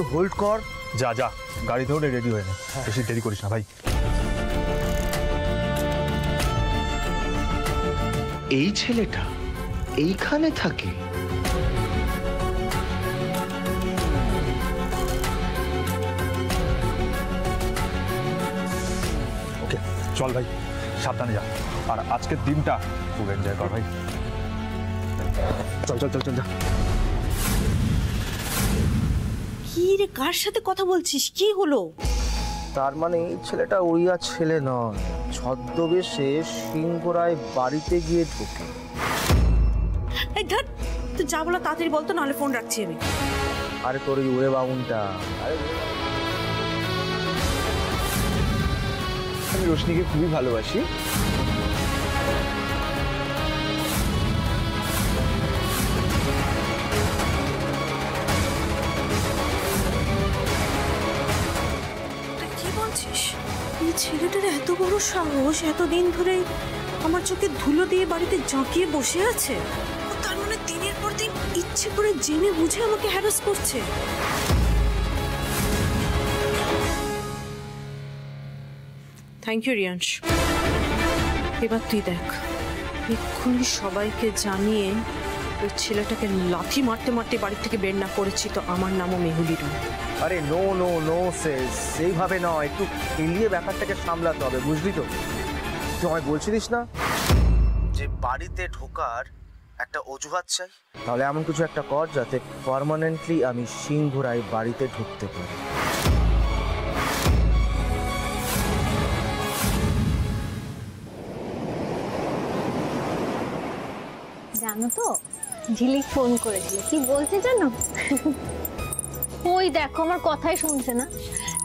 একটু হোল্ড কর। যা যা গাড়িতেও রেডি হয়ে নে, বেশি দেরি করিস না ভাই। এই ছেলেটা এইখানে থাকে? ওকে চল ভাই, সাবধানে যা, আর আজকের দিনটা খুব এনজয় কর ভাই। চল চল চল চল যা। কি রে, কার সাথে কথা বলছিস? কি হলো? তার মানে এই ছেলেটা উড়িয়ার ছেলে নয়, ছদ্মবেশে সিংহরায় বাড়িতে গিয়ে ঢোকে। এই ধর, তুই যা বলো তাড়াতাড়ি বলতো, নাহলে ফোন রাখছি আমি। আরে তোর ওই উড়ে বাউনটা। আমি রোশনিকে খুবই ভালোবাসি। এই ছেলেটার এত বড় সাহস, এতদিন ধরে আমার চোখে ধুলো দিয়ে বাড়িতে জাঁকিয়ে বসে আছে। তার মানে দিনের পর দিন ইচ্ছে করে জেনে বুঝে আমাকে হ্যারাস করছে। Thank you Riyansh. এবার তুই দেখ, এক্ষুনি সবাইকে জানিয়ে ওই ছেলেটাকে লাথি মারতে মারতে বাড়ি থেকে বের না করেছি তো আমার নামও মেহুলি নয়। আরে নো নো নো সেস, সেইভাবে নয়, একটু এলিয়ে ব্যাপারটাকে সামলাতে হবে, বুঝলি তো? তুই আমায় বলছিলিস না যে বাড়িতে ঢোকার একটা অজুহাত চাই, তাহলে এমন কিছু একটা কর যাতে পার্মানেন্টলি আমি সিংহরায় বাড়িতে ঢুকতে পারি। জানো তো, ঝিলিক ফোন করেছিল, কি বলছে জানো? ওই দেখো, আমার কথাই শুনছে না।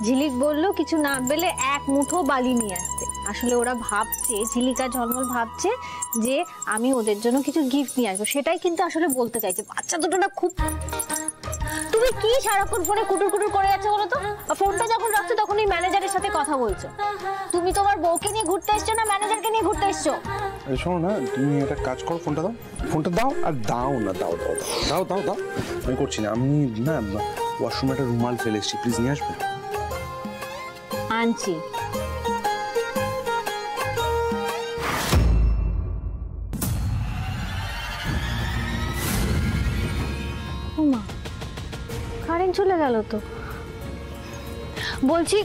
ঝিলিক বললো কিছু না পেলে এক মুঠো বালি নিয়ে আসতে। আসলে ওরা ভাবছে, ঝিলিকা ঝলমল ভাবছে যে আমি ওদের জন্য কিছু গিফট নিয়ে আসবো, সেটাই কিন্তু আসলে বলতে চাইছে। বাচ্চা দুটো না খুব... তুমি কি সারাক্ষণ ফোনে কুটুর কুটুর করে যাচ্ছ বলো তো? ফোনটা যখন রাখছো তখন এই ম্যানেজারের সাথে কথা বলছো। তুমি তোমার বউকে নিয়ে ঘুরতে এসছো না ম্যানেজারকে নিয়ে ঘুরতে এসছো? শোনো না, তুমি একটা কাজ করো, ফোনটা দাও, ফোনটা দাও, আর দাও না, দাও দাও দাও দাও দাও। আমি করছি না, আমি না ওয়াশরুমে একটা রুমাল ফেলে এসেছি, প্লিজ নিয়ে আসবে। আনছি। ওমা, কারেন্ট চলে গেল তো। বলছি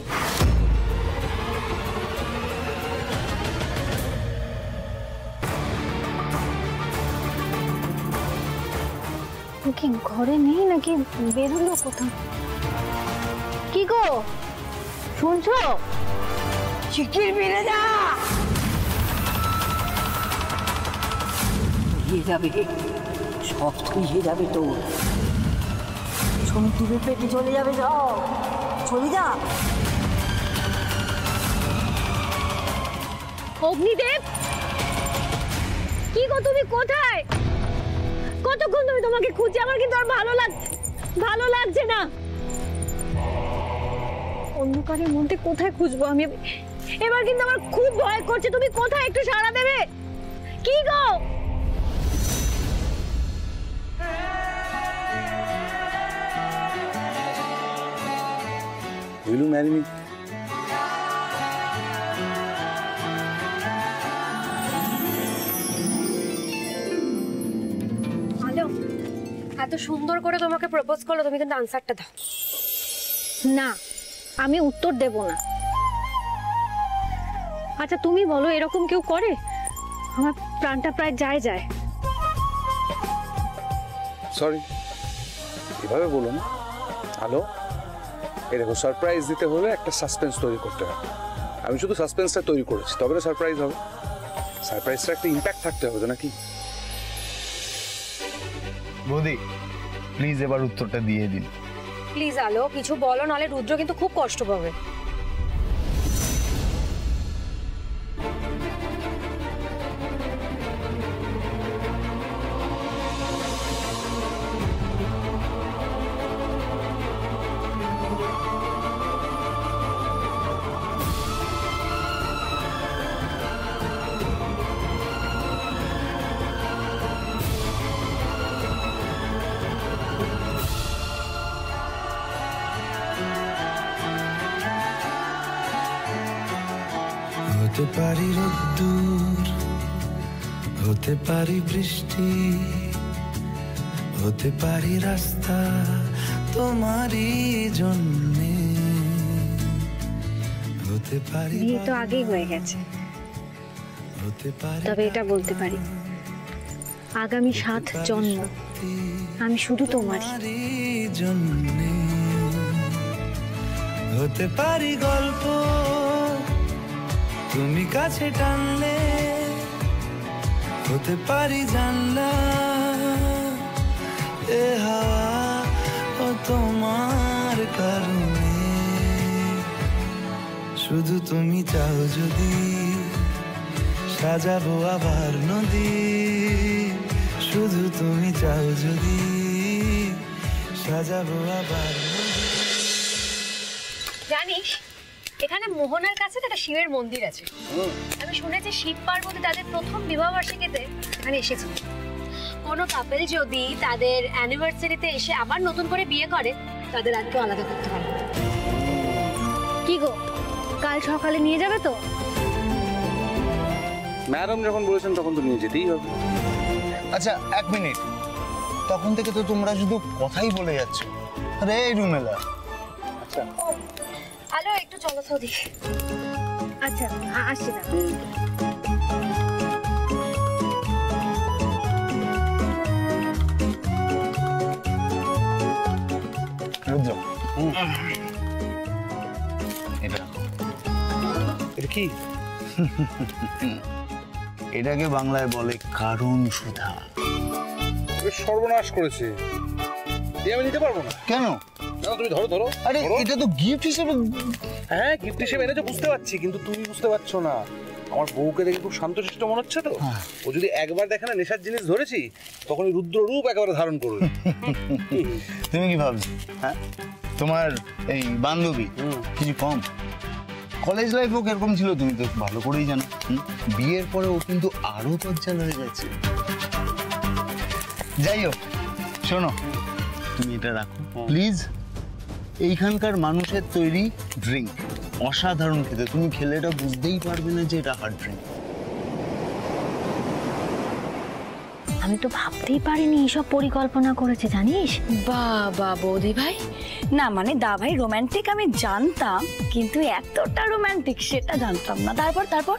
কি ঘরে নেই নাকি বেরোলো কোথাও? কি গো শুনছো? শিগগির বেরিয়ে যা। যাবে সব থুয়ে যাবে তো, সমুদ্রের পেটে চলে যাবে, যাও চলে যা। অগ্নিদেব, কি গো তুমি কোথায়? কতক্ষণ তুমি তোমাকে খুঁজছি, আমার কিন্তু আর ভালো লাগছে না। অন্ধকারের মধ্যে কোথায় খুঁজবো আমি? এবার কিন্তু আমার খুব ভয় করছে। তুমি কোথায়, একটু সাড়া দেবে? কি গো? Will you marry me? Hello, এত সুন্দর করে তোমাকে প্রপোজ করলো, তুমি কিন্তু আনসারটা দাও। না, আমি উত্তর দেব না। আচ্ছা তুমি বলো, এরকম কেউ করে? আমার প্রাণটা প্রায় যায়। সরি, এভাবে বলো না। হ্যালো, এই দেখো, সারপ্রাইজ দিতে হলে একটা সাসপেন্স তৈরি করতে হবে। আমি শুধু সাসপেন্সটা তৈরি করেছি, তবে তো সারপ্রাইজ হবে। সারপ্রাইজটা একটা ইম্প্যাক্ট থাকতে হবে তো, নাকি? বৌদি প্লিজ এবার উত্তরটা দিয়ে দিন। প্লিজ আলো, কিছু বলো, নাহলে রুদ্র কিন্তু খুব কষ্ট পাবে। হতে পারি রোদ্দুর, হতে পারি বৃষ্টি, হতে পারি রাস্তা তোমারই জন্যে, হতে পারি বিয়ে তো আগেই হয়ে গেছে, হতে পারি তবে এটা বলতে পারি আগামী 7 জন্ম আমি শুধু তোমারই জন্যে, হতে পারি গল্প তুমি কাছে টানলে, হতে পারি জানলা এ হাওয়া ও তোমার কারণে, শুধু তুমি চাও যদি সাজাবো আবার নদী, শুধু তুমি চাও যদি সাজাবো আবার নদী। জানিস এখানে মোহনার কাছে একটা শিবের মন্দির আছে। আমি শুনেছি শিব পার্বতী তাদের প্রথম বিবাহবার্ষিকীতে এখানে এসেছিল। কোনো কাপেল যদি তাদের অ্যানিভার্সারিতে এসে আবার নতুন করে বিয়ে করে তাদের আর কেউ আলাদা করতে পারে না। কি গো, কাল সকালে নিয়ে যাবে তো? ম্যাডাম যখন বলেছেন তখন তো নিয়ে যেতেই হবে। আচ্ছা 1 মিনিট, তখন থেকে তো তোমরা শুধু কথাই বলে যাচ্ছ। আরে এই রুমেলা, আচ্ছা আলো একটু চলো তো দেখি। আচ্ছা আসছি না। রুদ্র এটা কি? এটাকে বাংলায় বলে কারণ সুধা। সর্বনাশ করেছে, আমি নিতে পারবো না। কেন? না তুমি ধরো ধরো। আরে এটা তো গিফট হিসেবে। হ্যাঁ গিফট হিসেবে এনেছো বুঝতে পারছি, কিন্তু তুমি বুঝতে পারছো না। আমার বউকে দেখে খুব শান্তশিষ্ট মনে হচ্ছে তো। ও যদি একবার দেখে না নেশার জিনিস ধরেছি, তখন ওই রুদ্র রূপ একেবারে ধারণ করবে। তুমি কি ভাবছো? হ্যাঁ, তোমার এই বান্ধবী কিছু কম? কলেজ লাইফ হোক এরকম ছিল, তুমি তো ভালো করেই জানো। বিয়ের পরে ও কিন্তু আরো পর্যাল হয়ে গেছে। যাই হোক, শোনো, তুমি এটা রাখো প্লিজ। এইখানকার মানুষের তৈরি ড্রিঙ্ক অসাধারণ খেতে, তুমি খেলে এটা বুঝতেই পারবে না যে এটা হার্ড ড্রিঙ্ক। আমি তো ভাবতেই পারিনি এইসব পরিকল্পনা করেছে, জানিস? বাবা বৌদি ভাই, না মানে দা ভাই রোমান্টিক আমি জানতাম, কিন্তু এতটা রোমান্টিক সেটা জানতাম না। তারপর